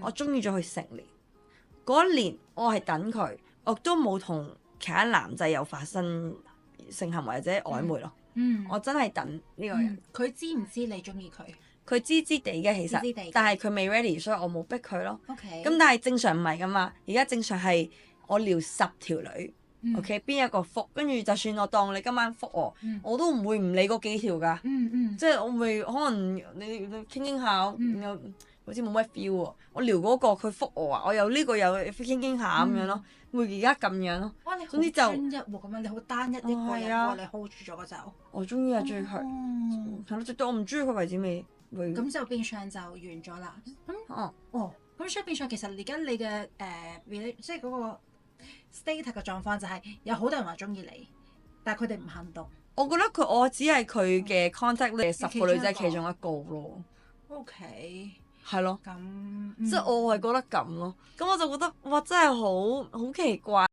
我中意咗佢成年。嗰一年我係等佢，我都冇同其他男仔有發生性行為或者曖昧咯。我真係等呢個人。佢知唔知你中意佢？佢知知地嘅其實，知知地但係佢未 ready，所以我冇逼佢咯。OK。咁但係正常唔係噶嘛，而家正常係我撩10條女。OK， 邊一個覆，跟住就算我當你今晚覆我，我都唔會唔理嗰幾條㗎。即係我會可能你傾傾下，好似冇乜 feel 喎。我撩嗰個佢覆我啊，我有呢個有傾傾下咁樣咯，會而家咁樣咯。哇！你好總之就專一喎，咁樣你好單一一個人喎，你 hold 住咗個就。我中意啊，中意佢，係咯，直到我唔中意佢為止未。咁就變相就完咗啦。咁所以變相其實而家你嘅即係嗰個 state 嘅狀況就係有好多人話中意你，但係佢哋唔行動。我覺得我只係佢嘅 contact list 10個女仔其中一個咯。OK。係咯。咁即係我係覺得咁咯。咁我就覺得哇，真係好奇怪。